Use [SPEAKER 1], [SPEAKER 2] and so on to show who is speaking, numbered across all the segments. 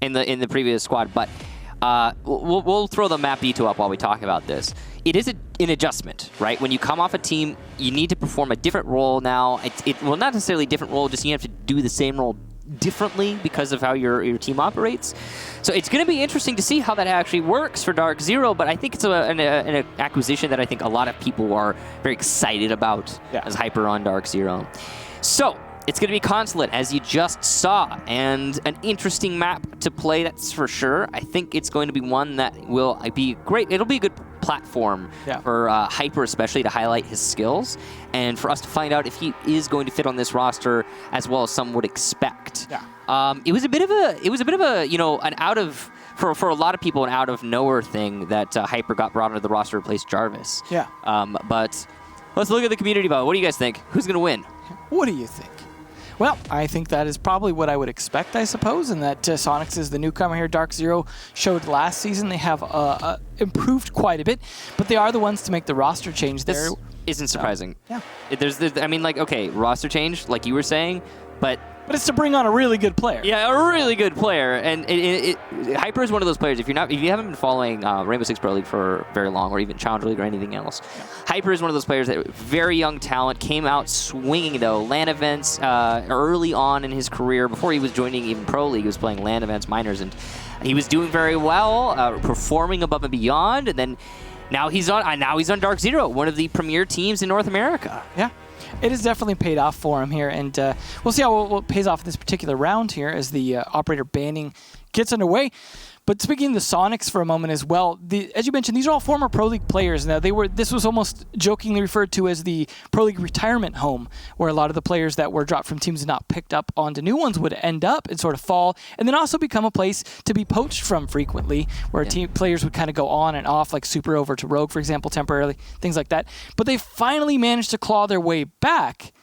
[SPEAKER 1] in the previous squad, but we'll throw the map detail up while we talk about this. It is an adjustment, right? When you come off a team, you need to perform a different role now. Well, not necessarily a different role, just you have to do the same role differently because of how your team operates. So it's going to be interesting to see how that actually works for DarkZero, but I think it's an acquisition that I think a lot of people are very excited about as Hyper on DarkZero. So it's going to be Consulate, as you just saw, and an interesting map to play, that's for sure. I think it's going to be one that will be great. It'll be a good platform for Hyper, especially to highlight his skills, and for us to find out if he is going to fit on this roster as well as some would expect. It was a bit of a you know, an out of for a lot of people an out of nowhere thing that Hyper got brought onto the roster to replace Jarvis. But let's look at the community vote. What do you guys think? Who's going to win?
[SPEAKER 2] What do you think? Well, I think that is probably what I would expect, I suppose, and that Soniqs is the newcomer here. DarkZero showed last season they have improved quite a bit, but they are the ones to make the roster change there.
[SPEAKER 1] This isn't surprising.
[SPEAKER 2] There's
[SPEAKER 1] I mean, like, okay, roster change, like you were saying, but
[SPEAKER 2] it's to bring on a really good player.
[SPEAKER 1] Yeah, a really good player, and Hyper is one of those players. If you haven't been following Rainbow Six Pro League for very long, or even Challenger League or anything else, Hyper is one of those players that very young talent, came out swinging though. LAN events early on in his career, before he was joining even Pro League, he was playing LAN events, minors, and he was doing very well, performing above and beyond. And then now he's on DarkZero, one of the premier teams in North America.
[SPEAKER 2] It has definitely paid off for him here, and we'll see how it pays off in this particular round here as the operator banning gets underway. But speaking of the Soniqs for a moment as well, as you mentioned, these are all former Pro League players. Now, this was almost jokingly referred to as the Pro League retirement home, where a lot of the players that were dropped from teams and not picked up onto new ones would end up and sort of fall, and then also become a place to be poached from frequently, where team players would kind of go on and off, like Super over to Rogue, for example, temporarily, things like that. But they finally managed to claw their way back.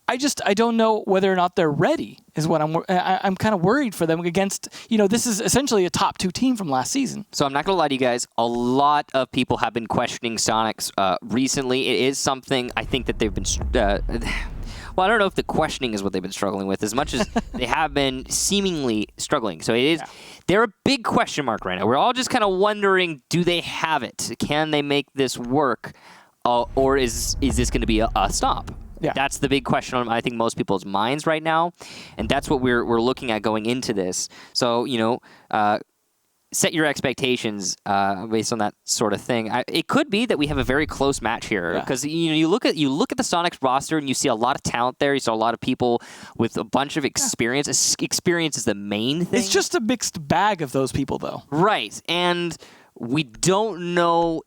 [SPEAKER 2] I don't know whether or not they're ready, is what I'm kind of worried for them against, this is essentially a top 2 team from last season.
[SPEAKER 1] So I'm not going to lie to you guys, a lot of people have been questioning Soniqs recently. It is something I think that they've been, well, I don't know if the questioning is what they've been struggling with as much as they have been seemingly struggling. So it is, they're a big question mark right now. We're all just kind of wondering, do they have it? Can they make this work? Or is this going to be a stop? That's the big question on, I think, most people's minds right now, and that's what we're looking at going into this. So, set your expectations based on that sort of thing. It could be that we have a very close match here, because you look at the Soniqs roster and you see a lot of talent there. You saw a lot of people with a bunch of experience. Experience is the main thing.
[SPEAKER 2] It's just a mixed bag of those people, though.
[SPEAKER 1] Right, and we don't know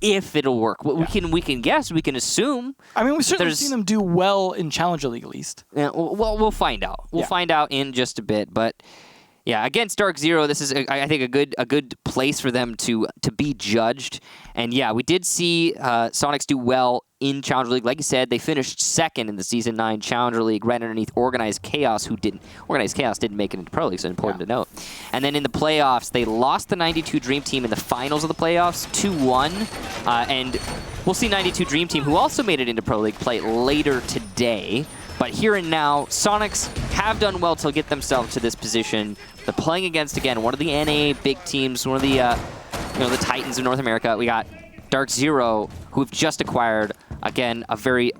[SPEAKER 1] if it'll work. We can guess, we can assume. I mean, we've
[SPEAKER 2] certainly seen them do well in Challenger League, at least.
[SPEAKER 1] Yeah, well, we'll find out. We'll find out in just a bit, but yeah, against DarkZero, this is, I think, a good place for them to be judged. And yeah, we did see Soniqs do well in Challenger League. Like you said, they finished second in the Season 9 Challenger League, right underneath Organized Chaos, Organized Chaos didn't make it into Pro League, so important to note. And then in the playoffs, they lost the 92 Dream Team in the finals of the playoffs, 2-1. And we'll see 92 Dream Team, who also made it into Pro League, play later today. But here and now, Soniqs have done well to get themselves to this position. They're playing against, again, one of the NA big teams, one of the the Titans of North America. We got DarkZero, who have just acquired, again, a very,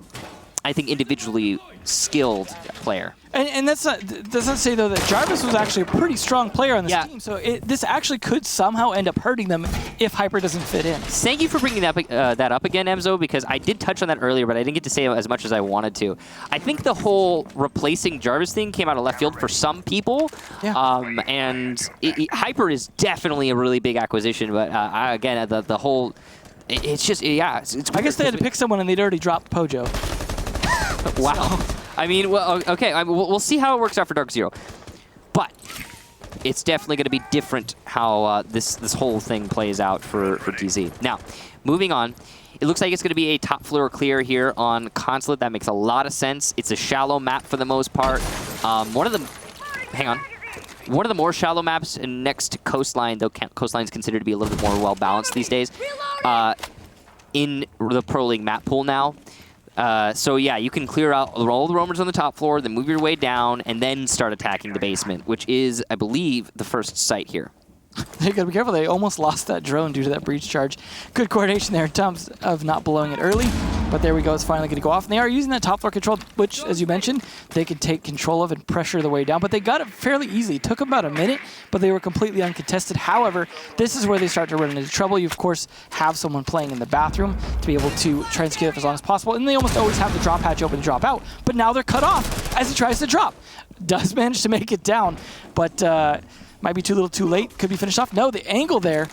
[SPEAKER 1] I think, individually skilled player.
[SPEAKER 2] And does not say, though, that Jarvis was actually a pretty strong player on this team, so this actually could somehow end up hurting them if Hyper doesn't fit in.
[SPEAKER 1] Thank you for bringing that up again, Emzo, because I did touch on that earlier, but I didn't get to say it as much as I wanted to. I think the whole replacing Jarvis thing came out of left field for some people, and Hyper is definitely a really big acquisition, but again, the whole... It's just, it's
[SPEAKER 2] I guess they had to pick someone, and they'd already dropped Pojo.
[SPEAKER 1] Wow. So. I mean, well, okay, we'll see how it works out for DarkZero. But it's definitely going to be different how this whole thing plays out for DZ. Now, moving on, it looks like it's going to be a top floor clear here on Consulate. That makes a lot of sense. It's a shallow map for the most part. One of the more shallow maps next to Coastline, though Coastline is considered to be a little bit more well-balanced these days, in the Pro League map pool now. So yeah, you can clear out all the roamers on the top floor, then move your way down, and then start attacking the basement, which is, I believe, the first site here.
[SPEAKER 2] You gotta be careful. They almost lost that drone due to that breach charge. Good coordination there in terms of not blowing it early. But there we go. It's finally going to go off. And they are using that top floor control, which, as you mentioned, they could take control of and pressure the way down. But they got it fairly easily. It took them about a minute, but they were completely uncontested. However, this is where they start to run into trouble. You, of course, have someone playing in the bathroom to be able to try and secure it for as long as possible. And they almost always have the drop hatch open to drop out. But now they're cut off as he tries to drop. Does manage to make it down, but might be too little too late. Could be finished off. No, the angle there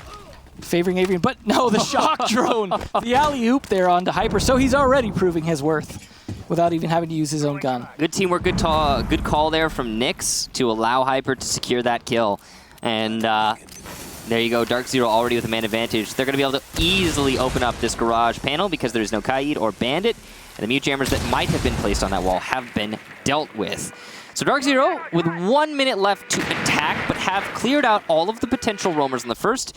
[SPEAKER 2] favoring Avian, but no, the shock drone. The alley-oop there onto Hyper, so he's already proving his worth without even having to use his own gun.
[SPEAKER 1] Good teamwork, good call there from Nyx to allow Hyper to secure that kill. And there you go, DarkZero already with a man advantage. They're going to be able to easily open up this garage panel because there's no Kaid or Bandit, and the mute jammers that might have been placed on that wall have been dealt with. So DarkZero, with 1 minute left to attack, but have cleared out all of the potential roamers on the first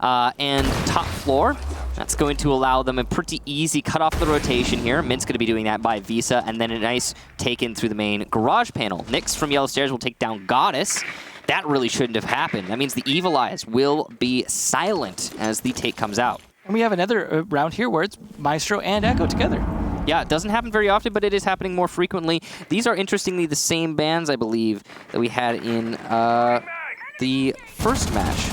[SPEAKER 1] and top floor. That's going to allow them a pretty easy cut off the rotation here. Mint's going to be doing that by Visa, and then a nice take in through the main garage panel. Nyx from Yellow Stairs will take down Goddess. That really shouldn't have happened. That means the Evil Eyes will be silent as the take comes out.
[SPEAKER 2] And we have another round here where it's Maestro and Echo together.
[SPEAKER 1] Yeah, it doesn't happen very often, but it is happening more frequently. These are, interestingly, the same bands, I believe, that we had in the first match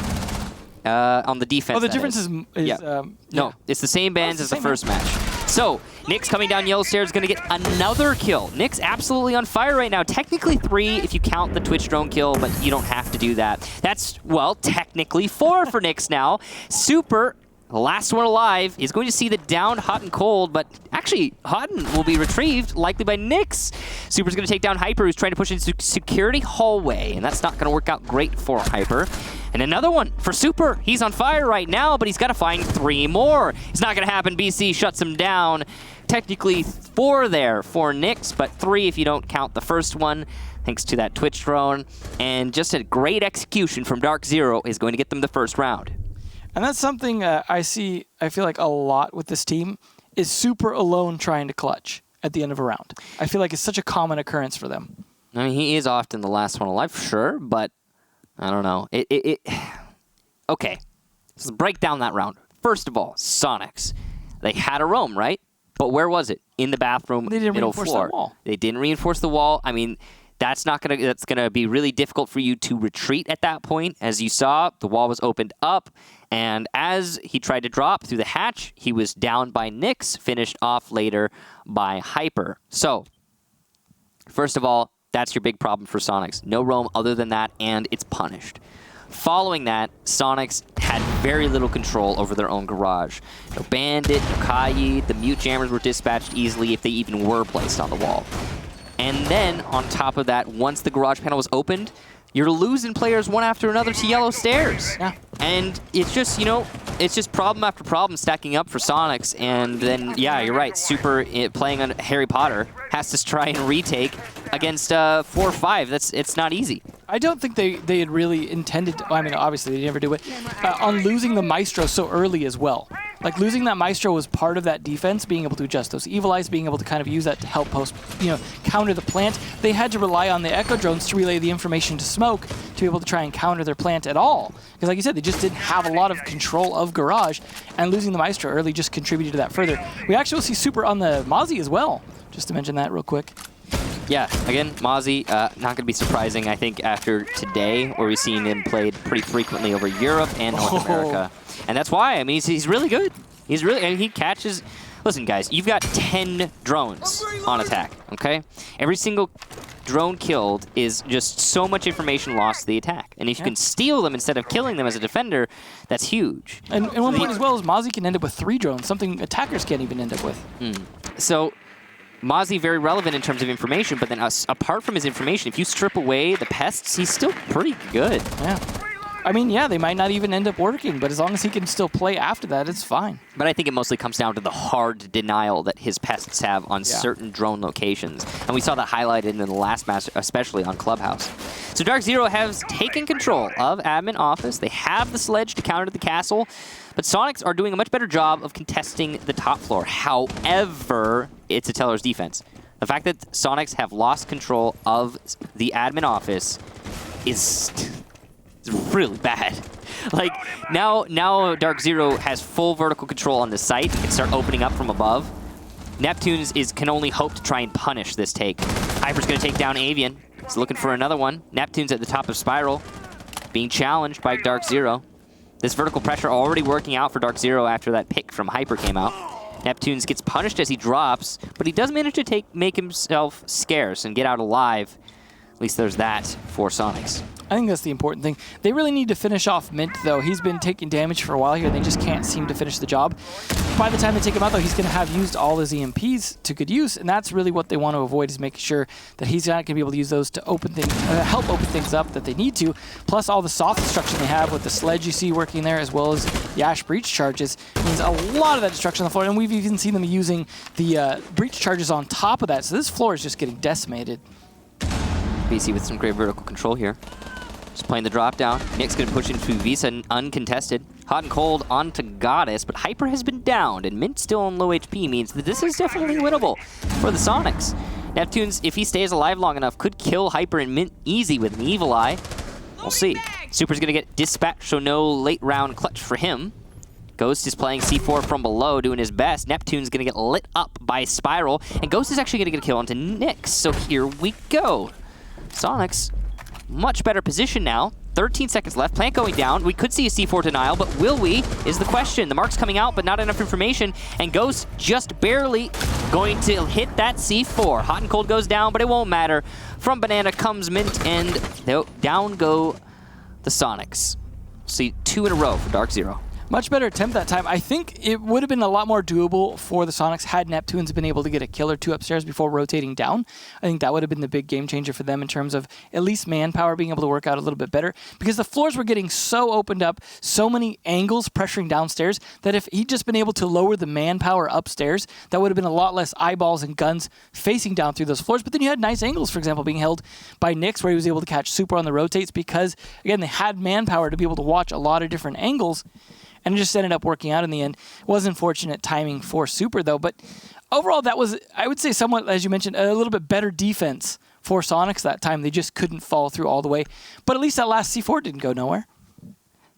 [SPEAKER 1] on the defense.
[SPEAKER 2] Oh, the difference is
[SPEAKER 1] yeah. No, it's the same bands as the first match. So, Nyx coming down Yellow Stairs is going to get another kill. Nyx absolutely on fire right now. Technically 3 if you count the Twitch drone kill, but you don't have to do that. That's, well, technically 4 for Nyx now. Super, the last one alive, is going to see the downed Hot and Cold, but actually, Hotton will be retrieved, likely by Nyx. Super's going to take down Hyper, who's trying to push into security hallway, and that's not going to work out great for Hyper. And another one for Super. He's on fire right now, but he's got to find 3 more. It's not going to happen. BC shuts him down. Technically 4 there for Nyx, but 3 if you don't count the first one, thanks to that Twitch drone. And just a great execution from DarkZero is going to get them the first round.
[SPEAKER 2] And that's something I feel like a lot with this team, is Super alone trying to clutch at the end of a round. I feel like it's such a common occurrence for them.
[SPEAKER 1] I mean, he is often the last one alive, sure, but I don't know. Okay, let's break down that round. First of all, Soniqs. They had a roam, right? But where was it? In the bathroom,
[SPEAKER 2] they didn't
[SPEAKER 1] middle
[SPEAKER 2] reinforce
[SPEAKER 1] floor.
[SPEAKER 2] The wall.
[SPEAKER 1] They didn't reinforce the wall. I mean, that's gonna be really difficult for you to retreat at that point. As you saw, the wall was opened up, and as he tried to drop through the hatch, he was downed by Nyx, finished off later by Hyper. So, first of all, that's your big problem for Soniqs. No roam other than that, and it's punished. Following that, Soniqs had very little control over their own garage. No Bandit, no Kaid, the mute jammers were dispatched easily if they even were placed on the wall. And then, on top of that, once the garage panel was opened, you're losing players one after another to Yellow Stairs.
[SPEAKER 2] Yeah.
[SPEAKER 1] And it's just, it's just problem after problem stacking up for Soniqs. And then, yeah, you're right, Super playing on Harry Potter has to try and retake against 4 or 5. It's not easy.
[SPEAKER 2] I don't think they had really intended to, I mean, obviously they never do it, on losing the Maestro so early as well. Like, losing that Maestro was part of that defense, being able to adjust those Evil Eyes, being able to kind of use that to help counter the plant. They had to rely on the Echo drones to relay the information to Smoke to be able to try and counter their plant at all. Because like you said, they just didn't have a lot of control of Garage, and losing the Maestro early just contributed to that further. We actually will see Super on the Mozzie as well, just to mention that real quick.
[SPEAKER 1] Yeah, again, Mozzie, not going to be surprising, I think, after today, where we've seen him played pretty frequently over Europe and North America. And that's why, I mean, he's really good. He's really, and he catches... Listen, guys, you've got 10 drones on attack, okay? Every single drone killed is just so much information lost to the attack. And if you can steal them instead of killing them as a defender, that's huge.
[SPEAKER 2] And one point as well is Mozzie can end up with 3 drones, something attackers can't even end up with.
[SPEAKER 1] So... Mozzie very relevant in terms of information, but then apart from his information, if you strip away the pests, he's still pretty good.
[SPEAKER 2] Yeah. I mean, yeah, they might not even end up working, but as long as he can still play after that, it's fine.
[SPEAKER 1] But I think it mostly comes down to the hard denial that his pests have on certain drone locations. And we saw that highlighted in the last match, especially on Clubhouse. So So DarkZero has taken control of admin office. They have the sledge to counter the castle, but Soniqs are doing a much better job of contesting the top floor. However, it's a teller's defense. The fact that Soniqs have lost control of the admin office is really bad. Like, now DarkZero has full vertical control on the site. He can start opening up from above. Neptunes can only hope to try and punish this take. Hyper's going to take down Avian. He's looking for another one. Neptune's at the top of Spiral, being challenged by DarkZero. This vertical pressure already working out for DarkZero after that pick from Hyper came out. Neptunes gets punished as he drops, but he does manage to make himself scarce and get out alive. At least there's that for Soniqs.
[SPEAKER 2] I think that's the important thing. They really need to finish off Mint, though. He's been taking damage for a while here, and they just can't seem to finish the job. By the time they take him out, though, he's going to have used all his EMPs to good use, and that's really what they want to avoid, is making sure that he's not going to be able to use those to open things, help open things up that they need to, plus all the soft destruction they have with the sledge you see working there, as well as the Ash Breach charges. Means a lot of that destruction on the floor, and we've even seen them using the Breach charges on top of that, so this floor is just getting decimated.
[SPEAKER 1] BC with some great vertical control here. Just playing the drop down. Nick's going to push into Visa uncontested. Hot and cold onto Goddess, but Hyper has been downed, and Mint still on low HP means that this is definitely winnable for the Soniqs. Neptunes, if he stays alive long enough, could kill Hyper and Mint easy with an Evil Eye. We'll see. Super's going to get dispatched, so no late round clutch for him. Ghost is playing C4 from below, doing his best. Neptune's going to get lit up by Spiral, and Ghost is actually going to get a kill onto Nyx. So here we go. Soniqs, much better position now. 13 seconds left. Plant going down. We could see a C4 denial, but will we is the question. The mark's coming out, but not enough information, and Ghost just barely going to hit that C4. Hot and cold goes down, but it won't matter. From Banana comes Mint, and down go the Soniqs. See 2 in a row for DarkZero.
[SPEAKER 2] Much better attempt that time. I think it would have been a lot more doable for the Soniqs had Neptunes been able to get a kill or two upstairs before rotating down. I think that would have been the big game changer for them in terms of at least manpower being able to work out a little bit better, because the floors were getting so opened up, so many angles pressuring downstairs, that if he'd just been able to lower the manpower upstairs, that would have been a lot less eyeballs and guns facing down through those floors. But then you had nice angles, for example, being held by Nyx, where he was able to catch Super on the rotates because, again, they had manpower to be able to watch a lot of different angles. And it just ended up working out in the end. It was unfortunate timing for Super, though. But overall, that was, I would say, somewhat, as you mentioned, a little bit better defense for Soniqs that time. They just couldn't follow through all the way. But at least that last C4 didn't go nowhere.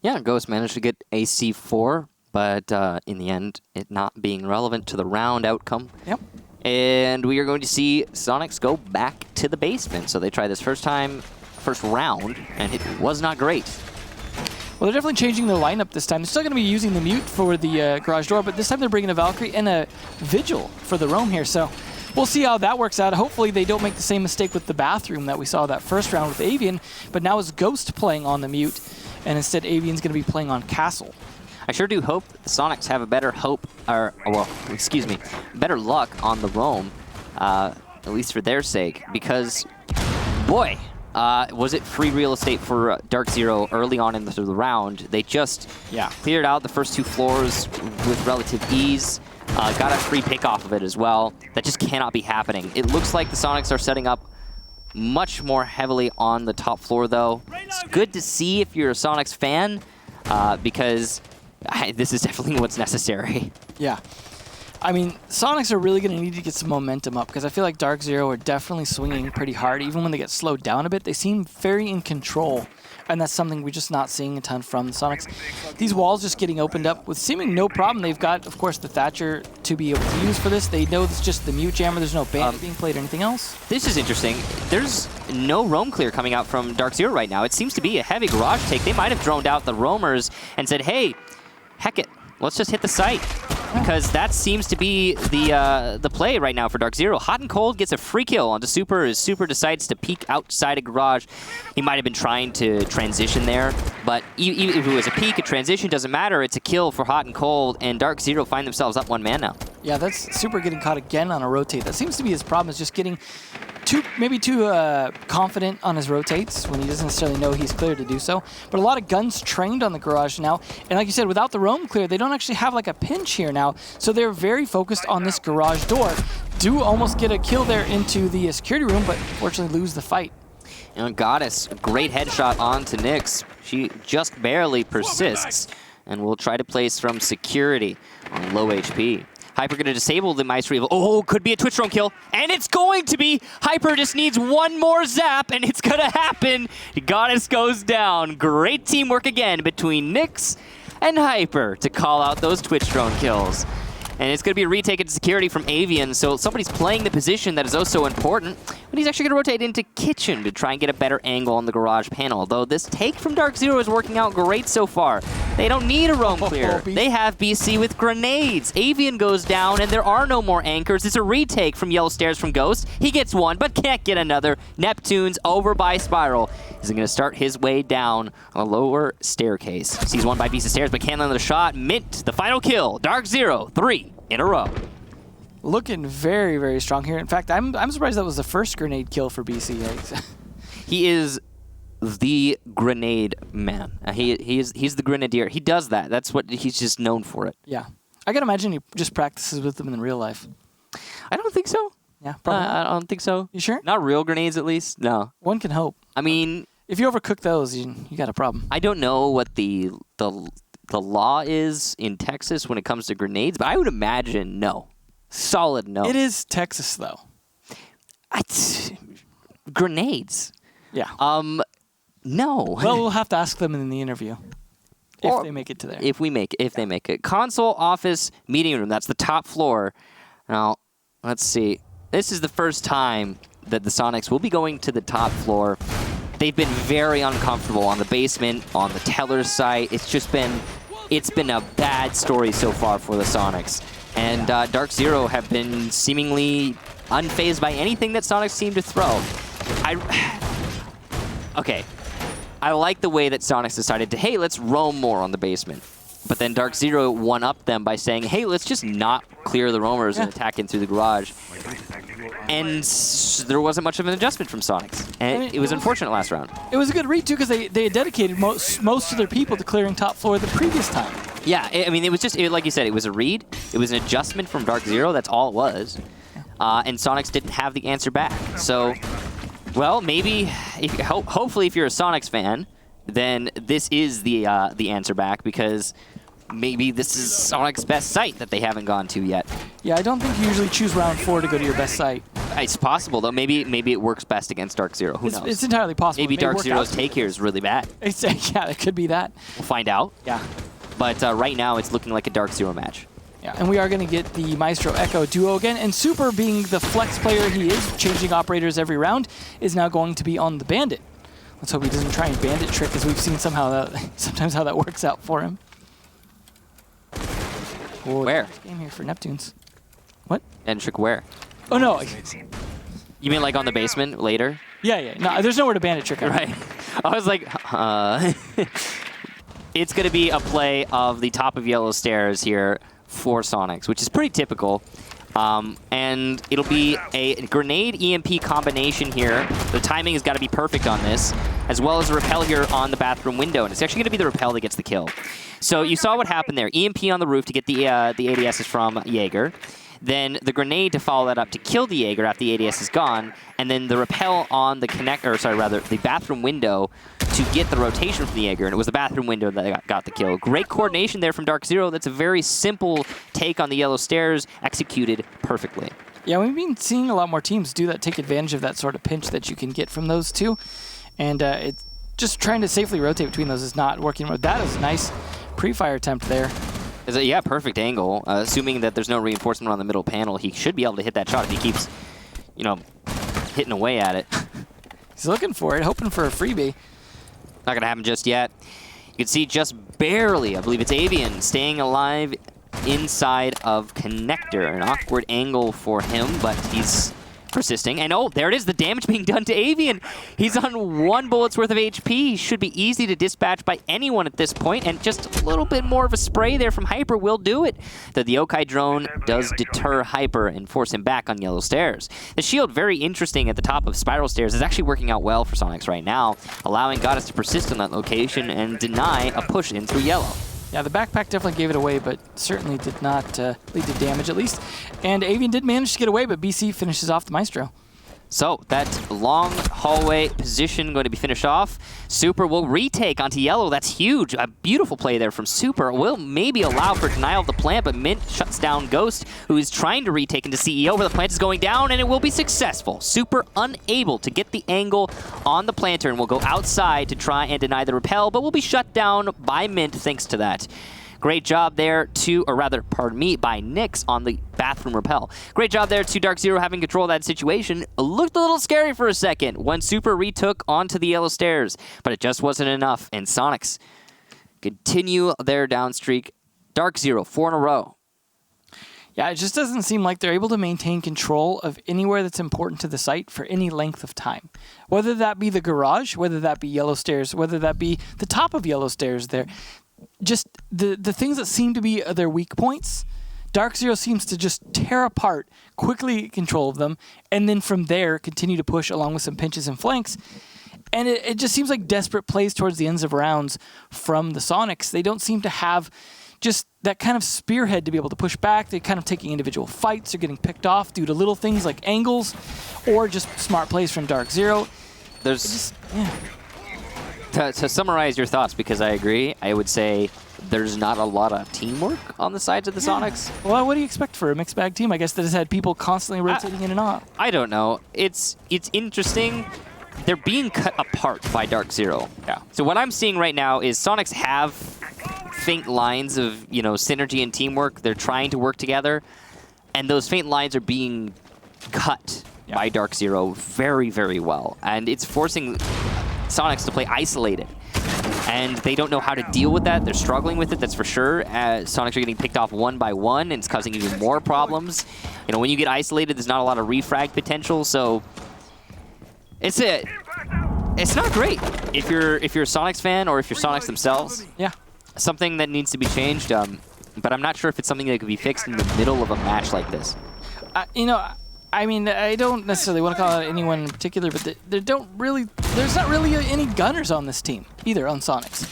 [SPEAKER 1] Yeah, Ghost managed to get a C4, but in the end, it not being relevant to the round outcome.
[SPEAKER 2] Yep.
[SPEAKER 1] And we are going to see Soniqs go back to the basement. So they tried this first round, and it was not great.
[SPEAKER 2] Well, they're definitely changing their lineup this time. They're still going to be using the mute for the garage door, but this time they're bringing a Valkyrie and a Vigil for the roam here. So we'll see how that works out. Hopefully they don't make the same mistake with the bathroom that we saw that first round with Avian, but now it's Ghost playing on the mute, and instead Avian's going to be playing on Castle.
[SPEAKER 1] I sure do hope that the Soniqs have a better better luck on the roam, at least for their sake, because, boy, was it free real estate for DarkZero early on in the round. They just cleared out the first 2 floors with relative ease. Got a free pick off of it as well. That just cannot be happening. It looks like the Soniqs are setting up much more heavily on the top floor, though. It's good to see if you're a Soniqs fan, because this is definitely what's necessary.
[SPEAKER 2] Yeah. I mean, Soniqs are really going to need to get some momentum up, because I feel like DarkZero are definitely swinging pretty hard. Even when they get slowed down a bit, they seem very in control, and that's something we're just not seeing a ton from the Soniqs. These walls just getting opened up with seeming no problem. They've got, of course, the Thatcher to be able to use for this. They know it's just the mute jammer. There's no bandit being played or anything else.
[SPEAKER 1] This is interesting. There's no roam clear coming out from DarkZero right now. It seems to be a heavy garage take. They might have droned out the roamers and said, hey, heck it, let's just hit the site. Because that seems to be the play right now for DarkZero. Hot and cold gets a free kill onto Super as Super decides to peek outside a garage. He might have been trying to transition there, but even if it was a peek, a transition, doesn't matter. It's a kill for Hot and cold, and DarkZero find themselves up 1 man now. Yeah,
[SPEAKER 2] that's Super getting caught again on a rotate. That seems to be his problem, is just getting maybe too confident on his rotates when he doesn't necessarily know he's clear to do so. But a lot of guns trained on the garage now. And like you said, without the roam clear, they don't actually have like a pinch here now. So they're very focused on this garage door. Do almost get a kill there into the security room, but fortunately lose the fight.
[SPEAKER 1] And Goddess, great headshot onto Nyx. She just barely persists and will try to place from security on low HP. Hyper going to disable the Maestro. Oh, could be a Twitch drone kill. And it's going to be. Hyper just needs one more zap, and it's going to happen. Goddess goes down. Great teamwork again between Nyx and Hyper to call out those Twitch drone kills. And it's going to be a retake into security from Avian, so somebody's playing the position that is oh so important. But he's actually going to rotate into Kitchen to try and get a better angle on the garage panel. Though this take from DarkZero is working out great so far. They don't need a roam clear. They have BC with grenades. Avian goes down, and there are no more anchors. It's a retake from Yellow Stairs from Ghost. He gets one, but can't get another. Neptune's over by Spiral. He's going to start his way down on a lower staircase. Sees one by BC Stairs, but can't land the shot. Mint, the final kill. DarkZero, 3 in a row.
[SPEAKER 2] Looking very, very strong here. In fact, I'm surprised that was the first grenade kill for BC.
[SPEAKER 1] He is the grenade man. He's the grenadier. He does that. That's what he's just known for it.
[SPEAKER 2] Yeah. I can imagine he just practices with them in real life.
[SPEAKER 1] I don't think so.
[SPEAKER 2] Yeah, probably.
[SPEAKER 1] I don't think so.
[SPEAKER 2] You sure?
[SPEAKER 1] Not real grenades, at least. No.
[SPEAKER 2] One can hope.
[SPEAKER 1] I mean,
[SPEAKER 2] if you overcook those, you got a problem.
[SPEAKER 1] I don't know what the law is in Texas when it comes to grenades, but I would imagine no. Solid no.
[SPEAKER 2] It is Texas, though.
[SPEAKER 1] Grenades.
[SPEAKER 2] Yeah.
[SPEAKER 1] No.
[SPEAKER 2] Well, we'll have to ask them in the interview if they make it to there.
[SPEAKER 1] If they make it. Console, office, meeting room. That's the top floor. Now, let's see. This is the first time that the Sonics will be going to the top floor. They've been very uncomfortable on the basement, on the teller's site. It's been a bad story so far for the Sonics. And DarkZero have been seemingly unfazed by anything that Sonics seem to throw. Okay. I like the way that Sonics decided to, hey, let's roam more on the basement. But then DarkZero one-upped them by saying, hey, let's just not clear the roamers and attack in through the garage. And there wasn't much of an adjustment from Sonics. And it was unfortunate last round.
[SPEAKER 2] It was a good read, too, because they had dedicated most of their people to clearing top floor the previous time.
[SPEAKER 1] Yeah, I mean, it was just, like you said, it was a read. It was an adjustment from DarkZero. That's all it was. And Sonics didn't have the answer back. So, well, maybe, hopefully if you're a Sonics fan, then this is the answer back, because maybe this is Sonic's best site that they haven't gone to yet.
[SPEAKER 2] Yeah, I don't think you usually choose round 4 to go to your best site.
[SPEAKER 1] It's possible, though. Maybe it works best against DarkZero. Who knows?
[SPEAKER 2] It's entirely possible.
[SPEAKER 1] Maybe DarkZero's take here is really bad.
[SPEAKER 2] Yeah, it could be that.
[SPEAKER 1] We'll find out.
[SPEAKER 2] Yeah.
[SPEAKER 1] But right now, it's looking like a DarkZero match.
[SPEAKER 2] Yeah, and we are going to get the Maestro Echo duo again. And Super, being the flex player he is, changing operators every round, is now going to be on the Bandit. Let's hope he doesn't try and Bandit trick, as we've seen sometimes how that works out for him. Oh,
[SPEAKER 1] where?
[SPEAKER 2] Game here for Neptunes. What?
[SPEAKER 1] And trick where?
[SPEAKER 2] Oh, no.
[SPEAKER 1] You mean like on the basement later?
[SPEAKER 2] Yeah. No, there's nowhere to Bandit trick.
[SPEAKER 1] Right. I was like, It's going to be a play of the top of Yellow Stairs here for Sonics, which is pretty typical. And it'll be a grenade EMP combination here. The timing has got to be perfect on this, as well as a repel here on the bathroom window. And it's actually going to be the repel that gets the kill. So you saw what happened there. EMP on the roof to get the ADSs from Jaeger. Then the grenade to follow that up to kill the Jaeger after the ADS is gone. And then the repel on the the bathroom window to get the rotation from the Jaeger. And it was the bathroom window that got the kill. Great coordination there from DarkZero. That's a very simple take on the Yellow Stairs, executed perfectly.
[SPEAKER 2] Yeah, we've been seeing a lot more teams do that, take advantage of that sort of pinch that you can get from those two. And it's just trying to safely rotate between those is not working. That is a nice pre-fire attempt there.
[SPEAKER 1] Yeah, perfect angle. Assuming that there's no reinforcement on the middle panel, he should be able to hit that shot if he keeps, hitting away at it.
[SPEAKER 2] He's looking for it, hoping for a freebie.
[SPEAKER 1] Not going to happen just yet. You can see just barely, I believe it's Avian, staying alive inside of Connector. An awkward angle for him, but he's persisting. And oh, there it is, the damage being done to Avian. He's on 1 bullet's worth of HP. He should be easy to dispatch by anyone at this point, and just a little bit more of a spray there from Hyper will do it. The Yokai drone does deter Hyper and force him back on Yellow Stairs. The shield, very interesting at the top of Spiral Stairs, is actually working out well for Sonics right now, allowing Goddess to persist on that location and deny a push in through Yellow.
[SPEAKER 2] Yeah, the backpack definitely gave it away, but certainly did not lead to damage, at least. And Avian did manage to get away, but BC finishes off the Maestro.
[SPEAKER 1] So that long hallway position going to be finished off. Super will retake onto yellow. That's huge. A beautiful play there from Super. Will maybe allow for denial of the plant, but Mint shuts down Ghost, who is trying to retake into CEO, where the plant is going down, and it will be successful. Super unable to get the angle on the planter, and will go outside to try and deny the repel, but will be shut down by Mint thanks to that. Great job there by Nyx on the bathroom repel. Great job there to DarkZero having control of that situation. It looked a little scary for a second when Super retook onto the yellow stairs, but it just wasn't enough, and Soniqs continue their down streak. DarkZero, 4 in a row.
[SPEAKER 2] Yeah, it just doesn't seem like they're able to maintain control of anywhere that's important to the site for any length of time. Whether that be the garage, whether that be yellow stairs, whether that be the top of yellow stairs there. Just the things that seem to be their weak points, DarkZero seems to just tear apart, quickly get control of them, and then from there continue to push along with some pinches and flanks. And it just seems like desperate plays towards the ends of rounds from the Soniqs. They don't seem to have just that kind of spearhead to be able to push back. They're kind of taking individual fights. They're getting picked off due to little things like angles or just smart plays from DarkZero.
[SPEAKER 1] To summarize your thoughts, because I agree, I would say there's not a lot of teamwork on the sides of the Soniqs.
[SPEAKER 2] Well, what do you expect for a mixed bag team? I guess that has had people constantly rotating in and out.
[SPEAKER 1] I don't know. It's interesting. They're being cut apart by DarkZero.
[SPEAKER 2] Yeah.
[SPEAKER 1] So what I'm seeing right now is Soniqs have faint lines of synergy and teamwork. They're trying to work together, and those faint lines are being cut by DarkZero very, very well, and it's forcing Soniqs to play isolated, and they don't know how to deal with that. They're struggling with it, that's for sure. Soniqs are getting picked off one by one, and it's causing even more problems. When you get isolated, there's not a lot of refrag potential, so it's not great if you're a Soniqs fan or if you're Soniqs themselves.
[SPEAKER 2] Yeah,
[SPEAKER 1] something that needs to be changed. But I'm not sure if it's something that could be fixed in the middle of a match like this.
[SPEAKER 2] I mean, I don't necessarily want to call out anyone in particular, but there's not really any gunners on this team either on Soniqs.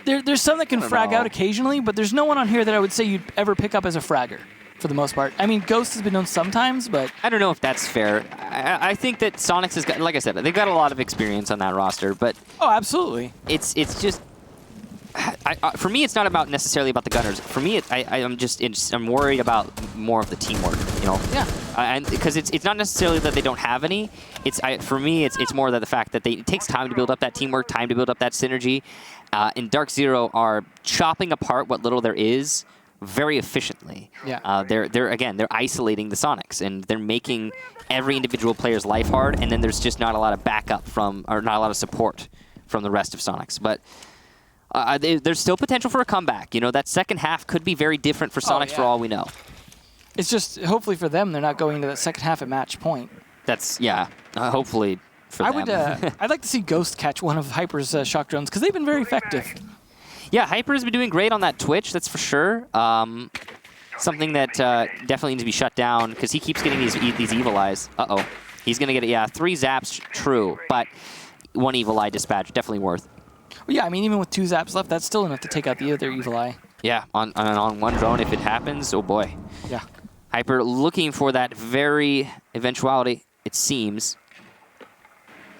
[SPEAKER 2] There's some that can frag out occasionally, but there's no one on here that I would say you'd ever pick up as a fragger for the most part. I mean, Ghost has been known sometimes, but I
[SPEAKER 1] don't know if that's fair. I think that Soniqs has got, like I said, they've got a lot of experience on that roster, but
[SPEAKER 2] absolutely,
[SPEAKER 1] it's just. For me, it's not necessarily about the gunners. For me, I'm worried about more of the teamwork.
[SPEAKER 2] Yeah.
[SPEAKER 1] And because it's not necessarily that they don't have any. For me, it's more that the fact that it takes time to build up that teamwork, time to build up that synergy. And DarkZero are chopping apart what little there is very efficiently.
[SPEAKER 2] Yeah.
[SPEAKER 1] They're isolating the Soniqs, and they're making every individual player's life hard. And then there's just not a lot of backup or not a lot of support from the rest of Soniqs. But there's still potential for a comeback. That second half could be very different for Soniqs for all we know.
[SPEAKER 2] It's just, hopefully for them, they're not going into that second half at match point.
[SPEAKER 1] That's, hopefully for them.
[SPEAKER 2] I'd like to see Ghost catch one of Hyper's shock drones, because they've been very effective.
[SPEAKER 1] Yeah, Hyper has been doing great on that Twitch, that's for sure. Something that definitely needs to be shut down, because he keeps getting these evil eyes. Uh-oh. He's going to get 3 zaps, true, but 1 evil eye dispatch, definitely worth.
[SPEAKER 2] Well, yeah, I mean, even with 2 zaps left, that's still enough to take out the other evil eye.
[SPEAKER 1] Yeah, on one drone, if it happens, oh boy.
[SPEAKER 2] Yeah.
[SPEAKER 1] Hyper looking for that very eventuality, it seems.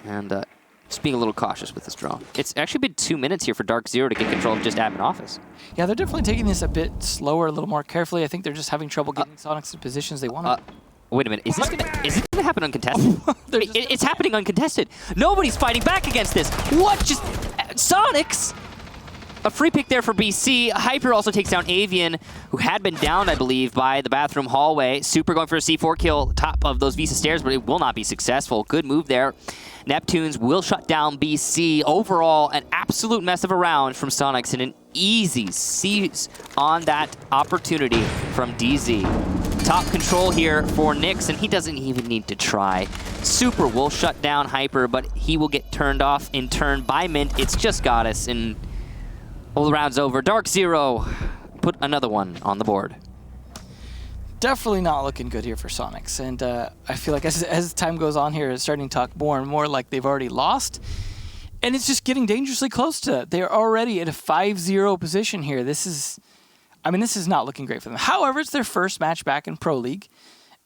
[SPEAKER 1] And just being a little cautious with this drone. It's actually been 2 minutes here for DarkZero to get control of just admin office. Yeah,
[SPEAKER 2] they're definitely taking this a bit slower, a little more carefully. I think they're just having trouble getting Soniqs in positions they want to.
[SPEAKER 1] Wait a minute, is this gonna happen uncontested? It's happening uncontested. Nobody's fighting back against this. What? Just Soniqs? A free pick there for BC. Hyper also takes down Avian, who had been downed, I believe, by the bathroom hallway. Super going for a C4 kill top of those Visa stairs, but it will not be successful. Good move there. Neptunes will shut down BC. Overall, an absolute mess of a round from Soniqs and an easy seize on that opportunity from DZ. Top control here for Nyx, and he doesn't even need to try. Super will shut down Hyper, but he will get turned off in turn by Mint. It's just Goddess, and all the round's over. DarkZero put another one on the board.
[SPEAKER 2] Definitely not looking good here for Soniqs, and I feel like as time goes on here, it's starting to talk more and more like they've already lost, and it's just getting dangerously close to that. They're already at a 5-0 position here. This is not looking great for them. However, it's their first match back in Pro League,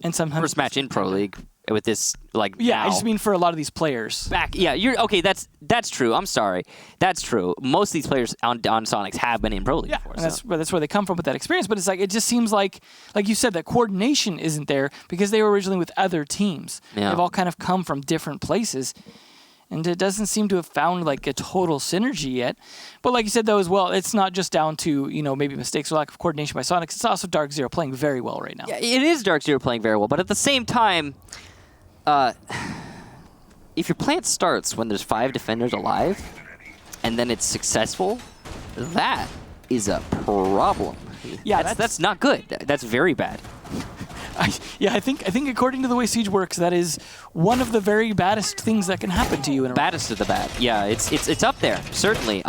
[SPEAKER 2] and sometimes
[SPEAKER 1] first match in Pro League with this, like,
[SPEAKER 2] Yeah,
[SPEAKER 1] now.
[SPEAKER 2] I just mean for a lot of these players.
[SPEAKER 1] Yeah, you're okay. That's true. I'm sorry. That's true. Most of these players on Sonics have been in Pro League before.
[SPEAKER 2] And that's where they come from with that experience. But it's like, it just seems like you said, that coordination isn't there because they were originally with other teams.
[SPEAKER 1] Yeah.
[SPEAKER 2] They've all kind of come from different places. And it doesn't seem to have found like a total synergy yet. But like you said, though, as well, it's not just down to, maybe mistakes or lack of coordination by Sonics. It's also DarkZero playing very well right now.
[SPEAKER 1] Yeah, it is DarkZero playing very well. But at the same time, if your plant starts when there's 5 defenders alive, and then it's successful, that is a problem.
[SPEAKER 2] Yeah,
[SPEAKER 1] that's not good. That's very bad.
[SPEAKER 2] I think according to the way Siege works, that is one of the very baddest things that can happen to you in a
[SPEAKER 1] baddest of the bad. Yeah, it's up there certainly.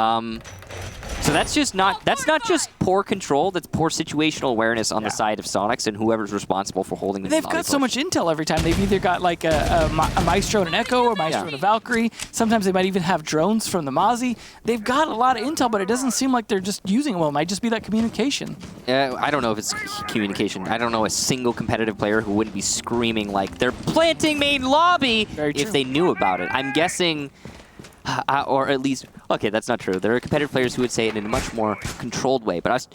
[SPEAKER 1] So that's not just poor control. That's poor situational awareness on the side of Sonics and whoever's responsible for holding the.
[SPEAKER 2] They've got so much intel every time. They've either got like a Maestro and an Echo, or Maestro and a Valkyrie. Sometimes they might even have drones from the Mozzie. They've got a lot of intel, but it doesn't seem like they're just using it well. It might just be that communication.
[SPEAKER 1] I don't know if it's communication. I don't know a single competitive player who wouldn't be screaming like they're planting main lobby if they knew about it. I'm guessing. Or at least, okay, that's not true. There are competitive players who would say it in a much more controlled way. But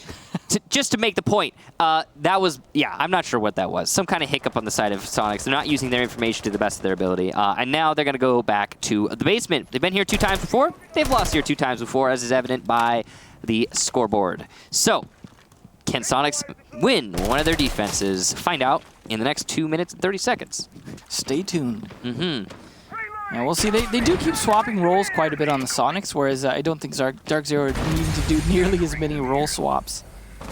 [SPEAKER 1] just to make the point, that was, I'm not sure what that was. Some kind of hiccup on the side of Sonics. They're not using their information to the best of their ability. And now they're going to go back to the basement. They've been here 2 times before. They've lost here 2 times before, as is evident by the scoreboard. So, can Sonics win one of their defenses? Find out in the next 2 minutes and 30 seconds.
[SPEAKER 2] Stay tuned. And we'll see. They do keep swapping roles quite a bit on the Sonics, whereas I don't think DarkZero are needing to do nearly as many role swaps.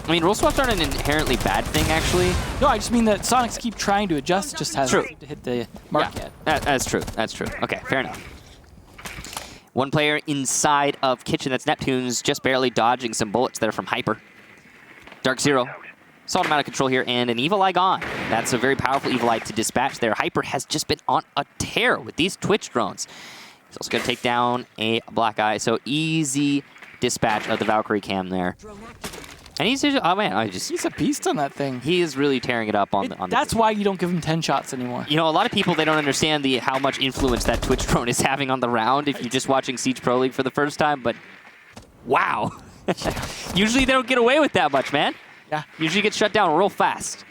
[SPEAKER 1] I mean, role swaps aren't an inherently bad thing, actually.
[SPEAKER 2] No, I just mean that Sonics keep trying to adjust, just hasn't to hit the mark yet.
[SPEAKER 1] That's true. That's true. Okay, fair enough. One player inside of Kitchen, that's Neptune's, just barely dodging some bullets that are from Hyper. DarkZero. Solid amount of control here, and an Evil Eye gone. That's a very powerful Evil Eye to dispatch there. Hyper has just been on a tear with these Twitch drones. He's also going to take down a Black Eye, so easy dispatch of the Valkyrie cam there. And he's just, oh man,
[SPEAKER 2] he's a beast on that thing.
[SPEAKER 1] He is really tearing it up on the
[SPEAKER 2] That's why you don't give him 10 shots anymore.
[SPEAKER 1] A lot of people, they don't understand how much influence that Twitch drone is having on the round if you're just watching Siege Pro League for the first time, but wow. Usually they don't get away with that much, man.
[SPEAKER 2] Yeah.
[SPEAKER 1] Usually gets shut down real fast.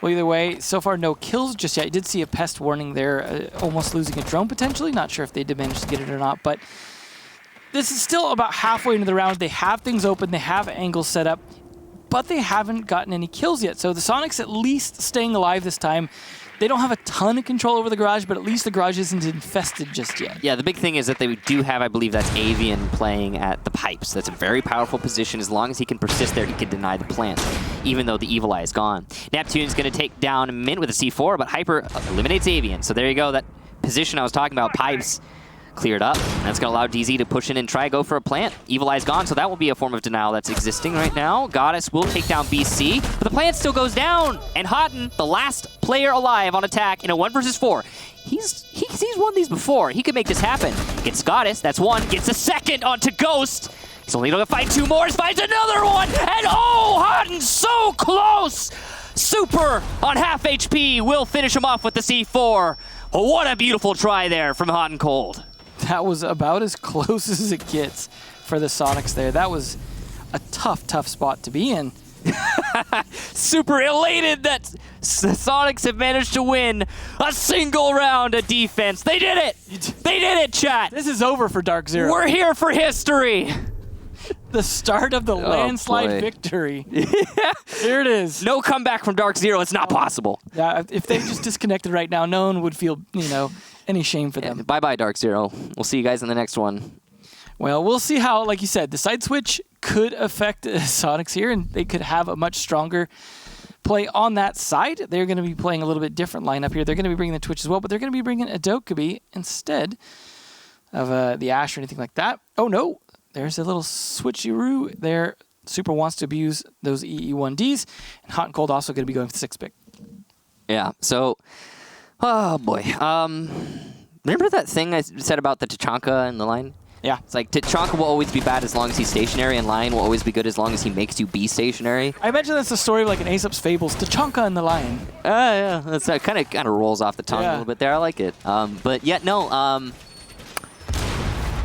[SPEAKER 2] Well, either way, so far no kills just yet. I did see a pest warning there, almost losing a drone potentially. Not sure if they did manage to get it or not, but this is still about halfway into the round. They have things open, they have angles set up, but they haven't gotten any kills yet. So the Sonics at least staying alive this time. They don't have a ton of control over the garage, but at least the garage isn't infested just yet. Yeah,
[SPEAKER 1] the big thing is that they do have, I believe that's Avian playing at the pipes. That's a very powerful position. As long as he can persist there, he can deny the plant, even though the Evil Eye is gone. Neptune's going to take down Mint with a C4, but Hyper eliminates Avian. So there you go. That position I was talking about, pipes, cleared up. And that's going to allow DZ to push in and try go for a plant. Evil Eye's gone, so that will be a form of denial that's existing right now. Goddess will take down BC, but the plant still goes down. And Houghton, the last player alive on attack in a 1 versus 4. He's won these before. He could make this happen. Gets Goddess, that's 1. Gets a second onto Ghost. He's only going to fight 2 more. Finds another one. And oh, Houghton so close. Super on half HP will finish him off with the C4. Oh, what a beautiful try there from Hot and Cold.
[SPEAKER 2] That was about as close as it gets for the Sonics there. That was a tough spot to be in.
[SPEAKER 1] Super elated that the Sonics have managed to win a single round of defense. They did it! They did it, chat!
[SPEAKER 2] This is over for DarkZero.
[SPEAKER 1] We're here for history!
[SPEAKER 2] The start of the landslide victory. Here it is.
[SPEAKER 1] No comeback from DarkZero. It's not possible.
[SPEAKER 2] Yeah, if they just disconnected right now, no one would feel, any shame for them.
[SPEAKER 1] Bye-bye, DarkZero. We'll see you guys in the next one.
[SPEAKER 2] Well, we'll see how, like you said, the side switch could affect Sonics here, and they could have a much stronger play on that side. They're going to be playing a little bit different lineup here. They're going to be bringing the Twitch as well, but they're going to be bringing a Dokkaebi instead of the Ashe or anything like that. Oh, no. There's a little switcheroo there. Super wants to abuse those EE1Ds, and Hot and Cold also going to be going for the 6-pick.
[SPEAKER 1] Yeah, so, oh boy. Remember that thing I said about the Tachanka and the line?
[SPEAKER 2] Yeah.
[SPEAKER 1] It's like Tachanka will always be bad as long as he's stationary, and Lion will always be good as long as he makes you be stationary.
[SPEAKER 2] I imagine that's the story of like an Aesop's Fables, Tachanka and the Lion.
[SPEAKER 1] Yeah, that's kind of rolls off the tongue a little bit there. I like it. But yeah, no.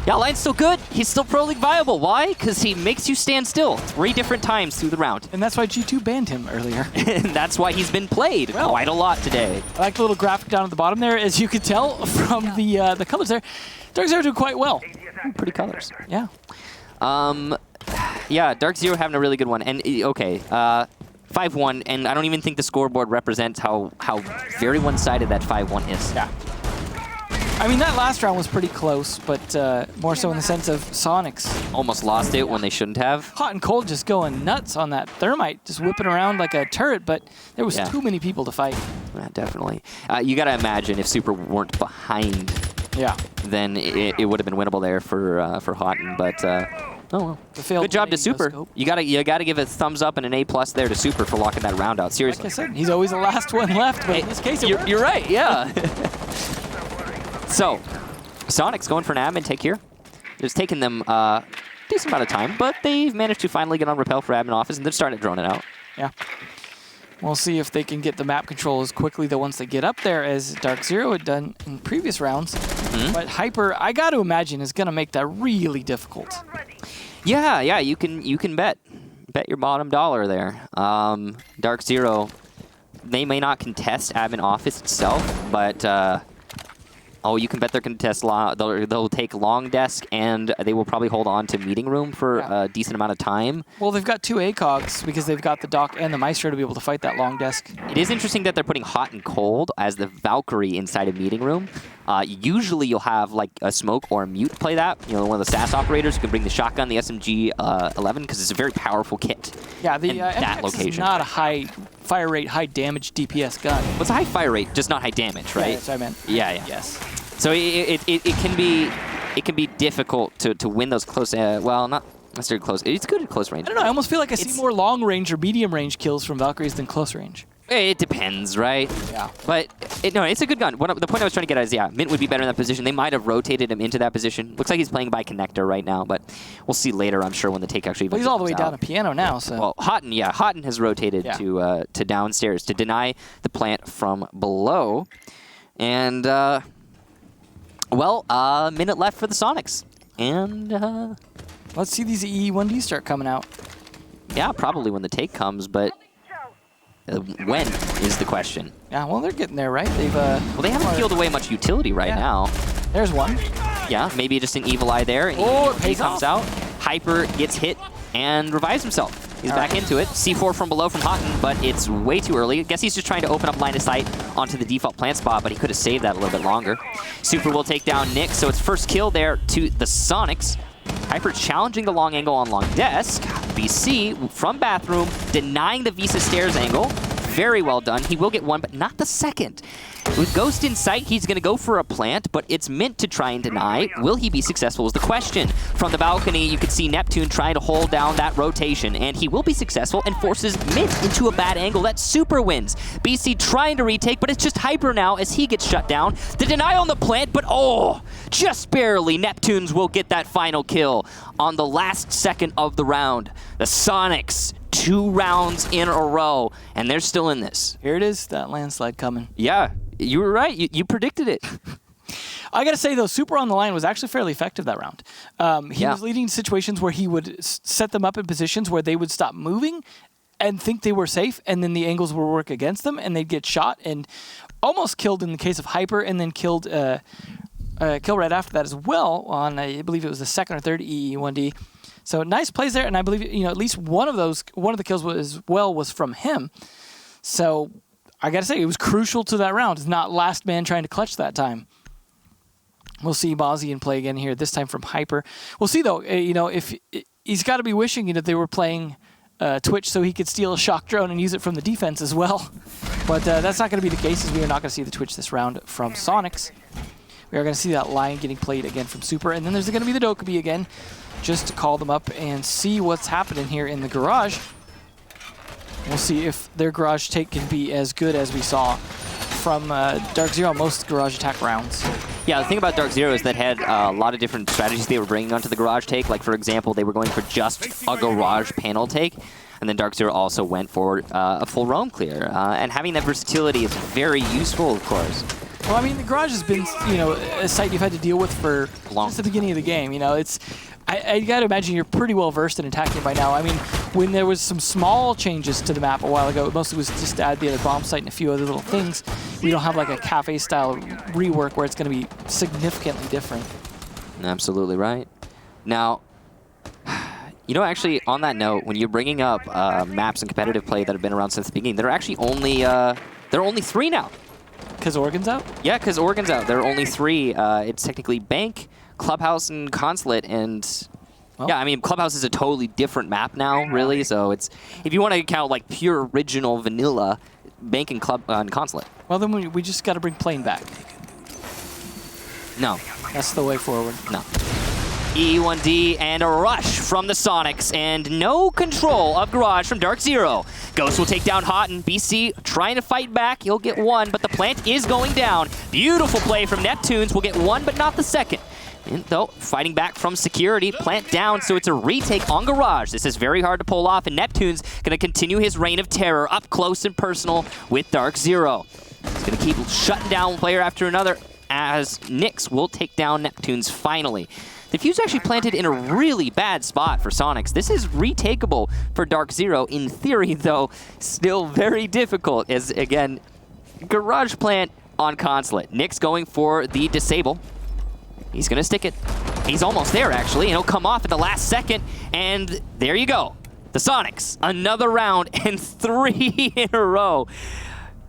[SPEAKER 1] Yeah, Lion's still good. He's still Pro League viable. Why? Because he makes you stand still 3 different times through the round.
[SPEAKER 2] And that's why G2 banned him earlier.
[SPEAKER 1] And that's why he's been played quite a lot today.
[SPEAKER 2] I like the little graphic down at the bottom there. As you could tell from the colors there, DarkZero doing quite well.
[SPEAKER 1] Pretty colors.
[SPEAKER 2] Yeah.
[SPEAKER 1] Yeah, DarkZero having a really good one. And, okay, 5-1, and I don't even think the scoreboard represents how very one-sided that 5-1 is.
[SPEAKER 2] Yeah. I mean, that last round was pretty close, but more so in the sense of Soniqs.
[SPEAKER 1] Almost lost it when they shouldn't have.
[SPEAKER 2] Hot and Cold just going nuts on that Thermite, just whipping around like a turret, but there was too many people to fight.
[SPEAKER 1] Yeah, definitely. You got to imagine if Super weren't behind, then it would have been winnable there for Houghton, but oh well. Good job to Super. You gotta give a thumbs up and an A+ there to Super for locking that round out. Seriously.
[SPEAKER 2] Like I said, he's always the last one left, but in this case,
[SPEAKER 1] you're right. Yeah. So, Soniqs going for an admin take here. It's taken them a decent amount of time, but they've managed to finally get on Repel for admin office, and they're starting to drone it out.
[SPEAKER 2] Yeah. We'll see if they can get the map control as quickly though once they get up there as DarkZero had done in previous rounds. But Hyper, I got to imagine, is going to make that really difficult.
[SPEAKER 1] Yeah, you can bet your bottom dollar there. DarkZero, they may not contest admin office itself, but oh, you can bet they're going to test they'll take long desk, and they will probably hold on to meeting room for a decent amount of time.
[SPEAKER 2] Well, they've got 2 ACOGs because they've got the Doc and the Maestro to be able to fight that long desk.
[SPEAKER 1] It is interesting that they're putting Hot and Cold as the Valkyrie inside a meeting room. Usually you'll have like a Smoke or a Mute play that. You know, one of the SAS operators who can bring the shotgun, the SMG 11, because it's a very powerful kit.
[SPEAKER 2] Yeah, the MX is not a high fire rate, high damage DPS gun.
[SPEAKER 1] Well, it's a high fire rate, just not high damage, right?
[SPEAKER 2] Yeah, that's what I meant.
[SPEAKER 1] Yeah.
[SPEAKER 2] Yes.
[SPEAKER 1] So it can be difficult to win those close. Well, not necessarily close. It's good at close range.
[SPEAKER 2] I don't know. I almost feel like I see more long range or medium range kills from Valkyries than close range.
[SPEAKER 1] It depends, right?
[SPEAKER 2] Yeah.
[SPEAKER 1] But no, it's a good gun. The point I was trying to get at is, Mint would be better in that position. They might have rotated him into that position. Looks like he's playing by connector right now, but we'll see later, I'm sure, when the take actually.
[SPEAKER 2] Well, he's all the way down to piano now, so.
[SPEAKER 1] Well, Houghton has rotated to downstairs to deny the plant from below, and well, a minute left for the Soniqs, and
[SPEAKER 2] let's see these E1D start coming out.
[SPEAKER 1] Yeah, probably when the take comes, but. When is the question?
[SPEAKER 2] Yeah, well, they're getting there, right? They've
[SPEAKER 1] well, they haven't peeled away much utility right now.
[SPEAKER 2] There's one.
[SPEAKER 1] Yeah, maybe just an evil eye there. And he comes out. Hyper gets hit and revives himself. He's back into it. C4 from below from Houghton, but it's way too early. I guess he's just trying to open up line of sight onto the default plant spot, but he could have saved that a little bit longer. Super will take down Nick, so it's first kill there to the Soniqs. Hyper challenging the long angle on long desk. BC from bathroom, denying the Visa stairs angle. Very well done. He will get one, but not the second. With Ghost in sight, he's going to go for a plant, but it's Mint to try and deny. Will he be successful is the question. From the balcony, you can see Neptune trying to hold down that rotation, and he will be successful and forces Mint into a bad angle. That Super wins. BC trying to retake, but it's just Hyper now as he gets shut down. The deny on the plant, but just barely. Neptunes will get that final kill on the last second of the round. The Soniqs, 2 rounds in a row, and they're still in this.
[SPEAKER 2] Here it is, that landslide coming.
[SPEAKER 1] Yeah, you were right. You predicted it.
[SPEAKER 2] I got to say, though, Super on the line was actually fairly effective that round. He was leading situations where he would set them up in positions where they would stop moving and think they were safe, and then the angles would work against them, and they'd get shot and almost killed in the case of Hyper, and then killed kill right after that as well on, I believe it was the second or third EE1D. So nice plays there, and I believe at least one of the kills was from him. So I gotta say, it was crucial to that round. It's not last man trying to clutch that time. We'll see Mozzie and play again here, this time from Hyper. We'll see though, if he's got to be wishing they were playing Twitch so he could steal a shock drone and use it from the defense as well. But that's not going to be the case, as we are not going to see the Twitch this round from Soniqs. We are going to see that Lion getting played again from Super, and then there's going to be the Dokkaebi again, just to call them up and see what's happening here in the garage. We'll see if their garage take can be as good as we saw from DarkZero most garage attack rounds.
[SPEAKER 1] Yeah, the thing about DarkZero is that had a lot of different strategies they were bringing onto the garage take. Like, for example, they were going for just a garage panel take, and then DarkZero also went for a full roam clear. And having that versatility is very useful, of course.
[SPEAKER 2] Well, I mean, the garage has been, you know, a site you've had to deal with for since the beginning of the game. You know, it's I got to imagine you're pretty well versed in attacking by now. I mean, when there was some small changes to the map a while ago, it mostly was just to add the other bomb site and a few other little things. We don't have like a cafe-style rework where it's going to be significantly different.
[SPEAKER 1] Absolutely right. Now, you know, actually, on that note, when you're bringing up maps and competitive play that have been around since the beginning, there are actually only only 3 now.
[SPEAKER 2] Because Oregon's out?
[SPEAKER 1] Yeah, because Oregon's out. There are only 3. It's technically Bank, Clubhouse, and Consulate, and yeah, I mean, Clubhouse is a totally different map now, really. So it's, if you want to count like pure original vanilla, Bank and Consulate.
[SPEAKER 2] Well, then we just got to bring Plane back.
[SPEAKER 1] No.
[SPEAKER 2] That's the way forward.
[SPEAKER 1] No. E1D and a rush from the Sonics, and no control of Garage from DarkZero. Ghost will take down Hot, and BC trying to fight back. He'll get 1, but the plant is going down. Beautiful play from Neptunes. Will get 1, but not the second. And though, fighting back from security, plant down, so it's a retake on Garage. This is very hard to pull off, and Neptune's going to continue his reign of terror up close and personal with DarkZero. He's going to keep shutting down player after another, as Nyx will take down Neptune's finally. The fuse actually planted in a really bad spot for Sonics. This is retakeable for DarkZero. In theory, though, still very difficult, as, again, Garage plant on Consulate. Nyx going for the disable. He's going to stick it. He's almost there, actually, and he'll come off at the last second, and there you go. The Sonics, another round, and 3 in a row.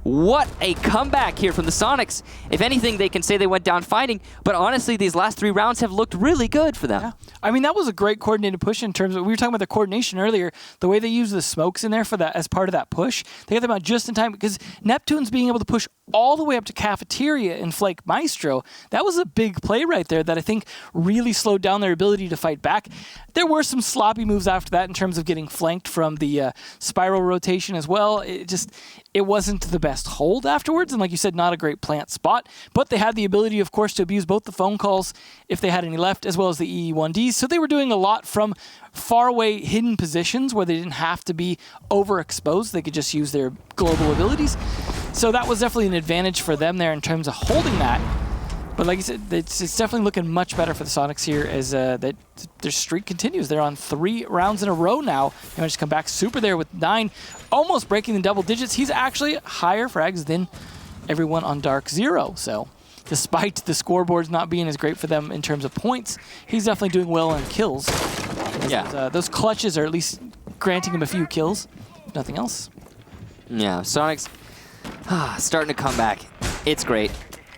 [SPEAKER 1] What a comeback here from the Sonics. If anything, they can say they went down fighting, but honestly, these last 3 rounds have looked really good for them. Yeah.
[SPEAKER 2] I mean, that was a great coordinated push in terms of, we were talking about the coordination earlier, the way they used the smokes in there for that as part of that push. They got them out just in time, because Neptune's being able to push all the way up to Cafeteria and Flake Maestro. That was a big play right there that I think really slowed down their ability to fight back. There were some sloppy moves after that in terms of getting flanked from the spiral rotation as well. It wasn't the best hold afterwards, and like you said, not a great plant spot, but they had the ability, of course, to abuse both the phone calls if they had any left, as well as the EE1Ds, so they were doing a lot from far away hidden positions where they didn't have to be overexposed. They could just use their global abilities, so that was definitely an advantage for them there in terms of holding that. But like I said, it's definitely looking much better for the Sonics here as that their streak continues. They're on 3 rounds in a row now. They managed to come back super there with 9, almost breaking the double digits. He's actually higher frags than everyone on DarkZero. So despite the scoreboards not being as great for them in terms of points, he's definitely doing well in kills.
[SPEAKER 1] Yeah.
[SPEAKER 2] Those clutches are at least granting him a few kills, if nothing else.
[SPEAKER 1] Yeah, Sonics starting to come back. It's great.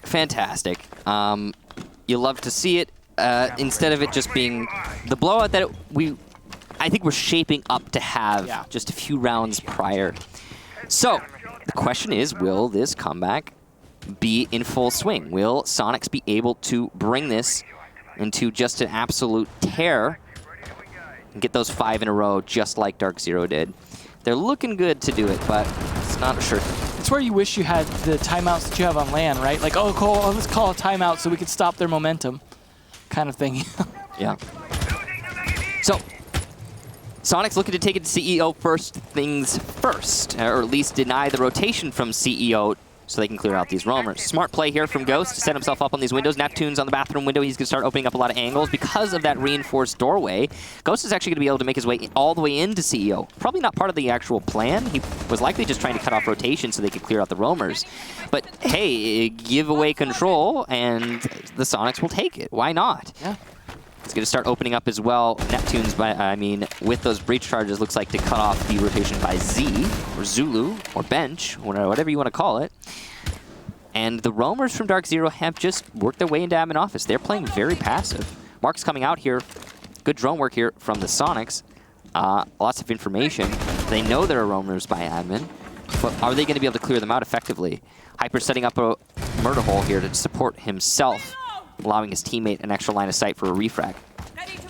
[SPEAKER 1] Fantastic. You love to see it instead of it just being the blowout that I think we're shaping up to have just a few rounds prior. So the question is, will this comeback be in full swing? Will Sonics be able to bring this into just an absolute tear and get those 5 in a row just like DarkZero did? They're looking good to do it, but it's not sure.
[SPEAKER 2] It's where you wish you had the timeouts that you have on LAN, right? Like, oh, let's call a timeout so we can stop their momentum kind of thing.
[SPEAKER 1] Yeah. So, Sonics looking to take it to CEO first things first, or at least deny the rotation from CEO so they can clear out these roamers. Smart play here from Ghost to set himself up on these windows. Neptune's on the bathroom window. He's going to start opening up a lot of angles because of that reinforced doorway. Ghost is actually going to be able to make his way all the way into CEO. Probably not part of the actual plan. He was likely just trying to cut off rotation so they could clear out the roamers. But hey, give away control and the Sonics will take it. Why not?
[SPEAKER 2] Yeah.
[SPEAKER 1] It's going to start opening up as well. Neptune's, with those breach charges, looks like to cut off the rotation by Z, or Zulu, or Bench, whatever you want to call it. And the roamers from DarkZero have just worked their way into admin office. They're playing very passive. Mark's coming out here. Good drone work here from the Sonics. Lots of information. They know there are roamers by admin, but are they going to be able to clear them out effectively? Hyper setting up a murder hole here to support himself, allowing his teammate an extra line of sight for a refrag.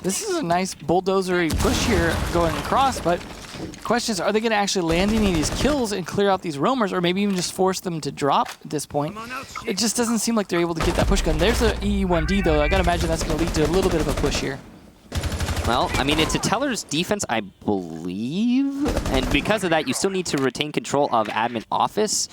[SPEAKER 2] This is a nice bulldozery push here going across, but The question is, are they going to actually land any of these kills and clear out these roamers, or maybe even just force them to drop at this point? It just doesn't seem like they're able to get that push gun. There's the EE1D, though. I got to imagine that's going to lead to a little bit of a push here.
[SPEAKER 1] Well, I mean, it's a Teller's defense, I believe, and because of that, you still need to retain control of admin office,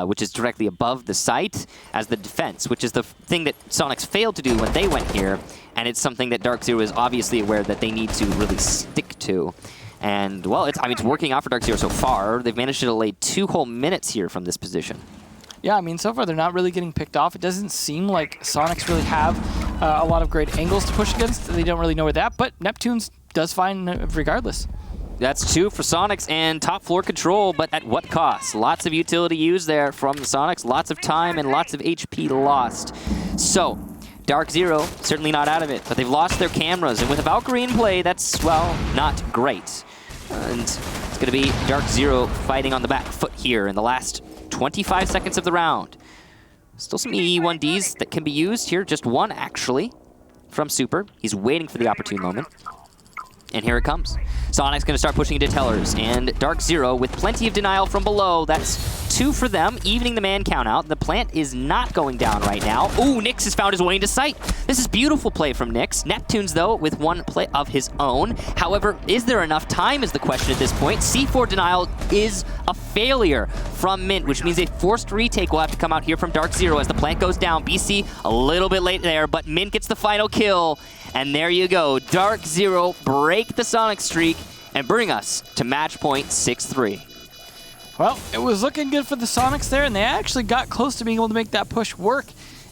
[SPEAKER 1] which is directly above the site, as the defense, which is the thing that Soniqs failed to do when they went here, and it's something that DarkZero is obviously aware that they need to really stick to. And, well, it's working out for DarkZero so far. They've managed to delay 2 whole minutes here from this position.
[SPEAKER 2] Yeah, I mean, so far they're not really getting picked off. It doesn't seem like Soniqs really have a lot of great angles to push against. They don't really know where that, but Neptune's does fine regardless.
[SPEAKER 1] That's 2 for Soniqs and top floor control, but at what cost? Lots of utility used there from the Soniqs, lots of time and lots of HP lost. So, DarkZero, certainly not out of it, but they've lost their cameras, and with a Valkyrie in play, that's, well, not great. And it's going to be DarkZero fighting on the back foot here in the last 25 seconds of the round. Still some EE1Ds that can be used here. Just one, actually, from Super. He's waiting for the opportune moment. And here it comes. Sonic's going to start pushing into Tellers. And DarkZero with plenty of denial from below. That's 2 for them, evening the man count out. The plant is not going down right now. Ooh, Nyx has found his way into sight. This is beautiful play from Nyx. Neptune's, though, with 1 play of his own. However, is there enough time is the question at this point. C4 denial is a failure from Mint, which means a forced retake will have to come out here from DarkZero as the plant goes down. BC a little bit late there, but Mint gets the final kill. And there you go. DarkZero break the Sonic streak and bring us to match point 6-3.
[SPEAKER 2] Well, it was looking good for the Soniqs there, and they actually got close to being able to make that push work.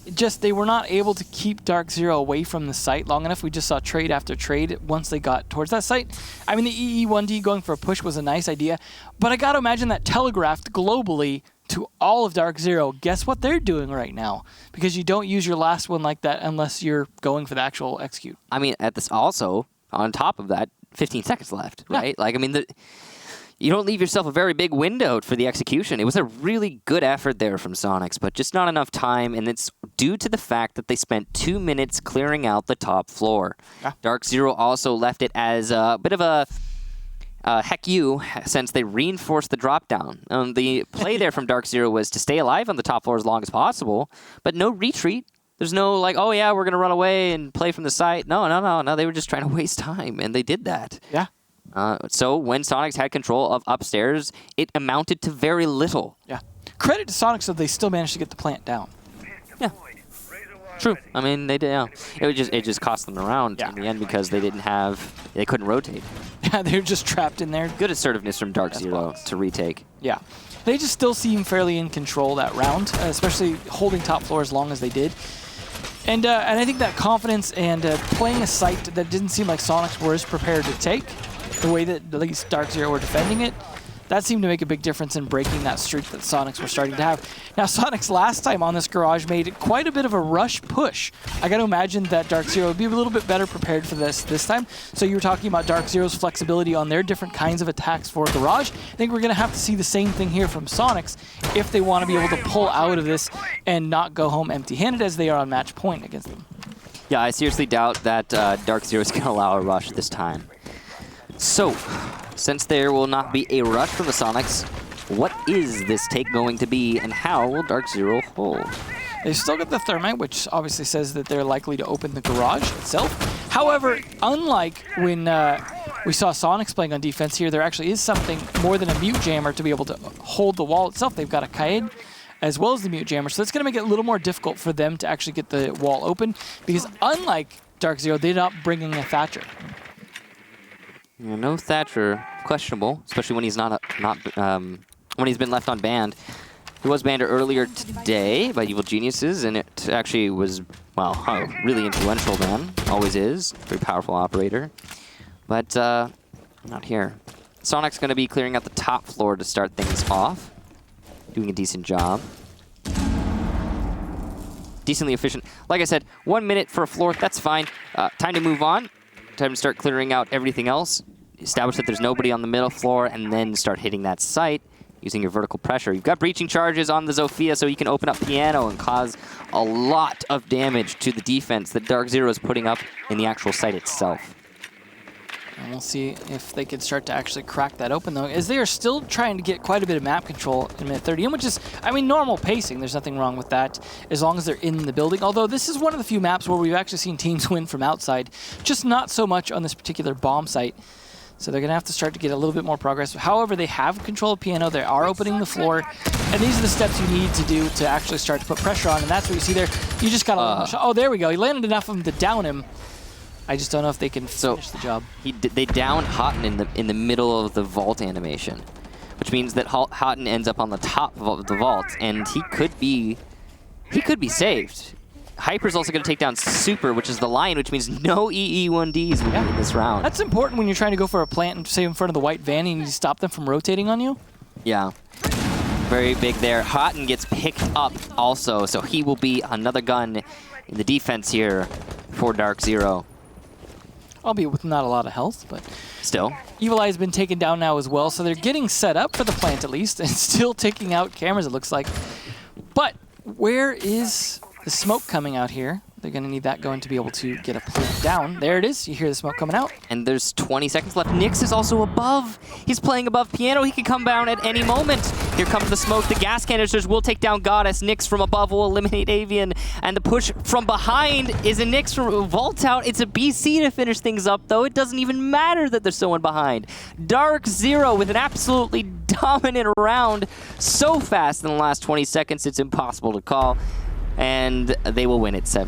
[SPEAKER 2] It just, they were not able to keep DarkZero away from the site long enough. We just saw trade after trade once they got towards that site. I mean, the EE1D going for a push was a nice idea, but I gotta imagine that telegraphed globally to all of DarkZero, guess what they're doing right now? Because you don't use your last one like that unless you're going for the actual execute.
[SPEAKER 1] I mean, at this also, on top of that, 15 seconds left, right? Yeah. Like, I mean, you don't leave yourself a very big window for the execution. It was a really good effort there from Soniqs, but just not enough time, and it's due to the fact that they spent 2 minutes clearing out the top floor. Yeah. DarkZero also left it as a bit of a heck you, since they reinforced the drop down. The play there from DarkZero was to stay alive on the top floor as long as possible, but no retreat. There's no like, oh yeah, we're going to run away and play from the site. No. They were just trying to waste time, and they did that.
[SPEAKER 2] Yeah.
[SPEAKER 1] So when Soniqs had control of upstairs, it amounted to very little.
[SPEAKER 2] Yeah. Credit to Soniqs that they still managed to get the plant down.
[SPEAKER 1] Yeah. True. I mean, they did. Yeah. It just cost them a round in the end because they couldn't rotate.
[SPEAKER 2] Yeah, they were just trapped in there.
[SPEAKER 1] Good assertiveness from DarkZero to retake.
[SPEAKER 2] Yeah. They just still seem fairly in control that round, especially holding top floor as long as they did. And I think that confidence and playing a site that didn't seem like Soniqs were as prepared to take, the way that at least DarkZero were defending it, that seemed to make a big difference in breaking that streak that Soniqs were starting to have. Now, Soniqs last time on this garage made quite a bit of a rush push. I got to imagine that DarkZero would be a little bit better prepared for this time. So you were talking about DarkZero's flexibility on their different kinds of attacks for garage. I think we're going to have to see the same thing here from Soniqs if they want to be able to pull out of this and not go home empty-handed as they are on match point against them.
[SPEAKER 1] Yeah, I seriously doubt that DarkZero is going to allow a rush this time. So, since there will not be a rush from the Soniqs, what is this take going to be, and how will DarkZero hold?
[SPEAKER 2] They've still got the Thermite, which obviously says that they're likely to open the garage itself. However, unlike when we saw Soniqs playing on defense here, there actually is something more than a Mute Jammer to be able to hold the wall itself. They've got a Kaid as well as the Mute Jammer, so that's going to make it a little more difficult for them to actually get the wall open, because unlike DarkZero, they're not bringing a Thatcher.
[SPEAKER 1] Yeah, no Thatcher, questionable, especially when he's when he's been left on banned. He was banned earlier today by Evil Geniuses, and it actually was, well, really influential ban. Always is. Very powerful operator. But not here. Sonic's going to be clearing out the top floor to start things off. Doing a decent job. Decently efficient. Like I said, 1 minute for a floor, that's fine. Time to move on. Time to start clearing out everything else. Establish that there's nobody on the middle floor, and then start hitting that site using your vertical pressure. You've got breaching charges on the Zofia, so you can open up Piano and cause a lot of damage to the defense that DarkZero is putting up in the actual site itself.
[SPEAKER 2] And we'll see if they can start to actually crack that open, though, as they are still trying to get quite a bit of map control in minute 30, which is, I mean, normal pacing. There's nothing wrong with that as long as they're in the building. Although this is one of the few maps where we've actually seen teams win from outside, just not so much on this particular bomb site. So they're going to have to start to get a little bit more progress. However, they have control of Piano. They are opening the floor. And these are the steps you need to do to actually start to put pressure on. And that's what you see there. You just got to let him shot. Oh, there we go. He landed enough of him to down him. I just don't know if they can finish the job.
[SPEAKER 1] They downed Houghton in the middle of the vault animation, which means that Houghton ends up on the top of the vault, and he could be saved. Hyper's also going to take down Super, which is the Lion, which means no EE1Ds will be in this round.
[SPEAKER 2] That's important when you're trying to go for a plant and say in front of the white van and you stop them from rotating on you.
[SPEAKER 1] Yeah. Very big there. Houghton gets picked up also, so he will be another gun in the defense here for DarkZero.
[SPEAKER 2] Albeit with not a lot of health, but
[SPEAKER 1] still.
[SPEAKER 2] Evil Eye has been taken down now as well, so they're getting set up for the plant at least, and still taking out cameras, it looks like. But where is the smoke coming out here? They're going to need that going to be able to get a plant down. There it is. You hear the smoke coming out.
[SPEAKER 1] And there's 20 seconds left. Nyx is also above. He's playing above Piano. He can come down at any moment. Here comes the smoke. The gas canisters will take down Goddess. Nyx from above will eliminate Avian. And the push from behind is a Nyx from Vault out. It's a BC to finish things up, though. It doesn't even matter that there's someone behind. DarkZero with an absolutely dominant round. So fast in the last 20 seconds, it's impossible to call. And they will win it 7.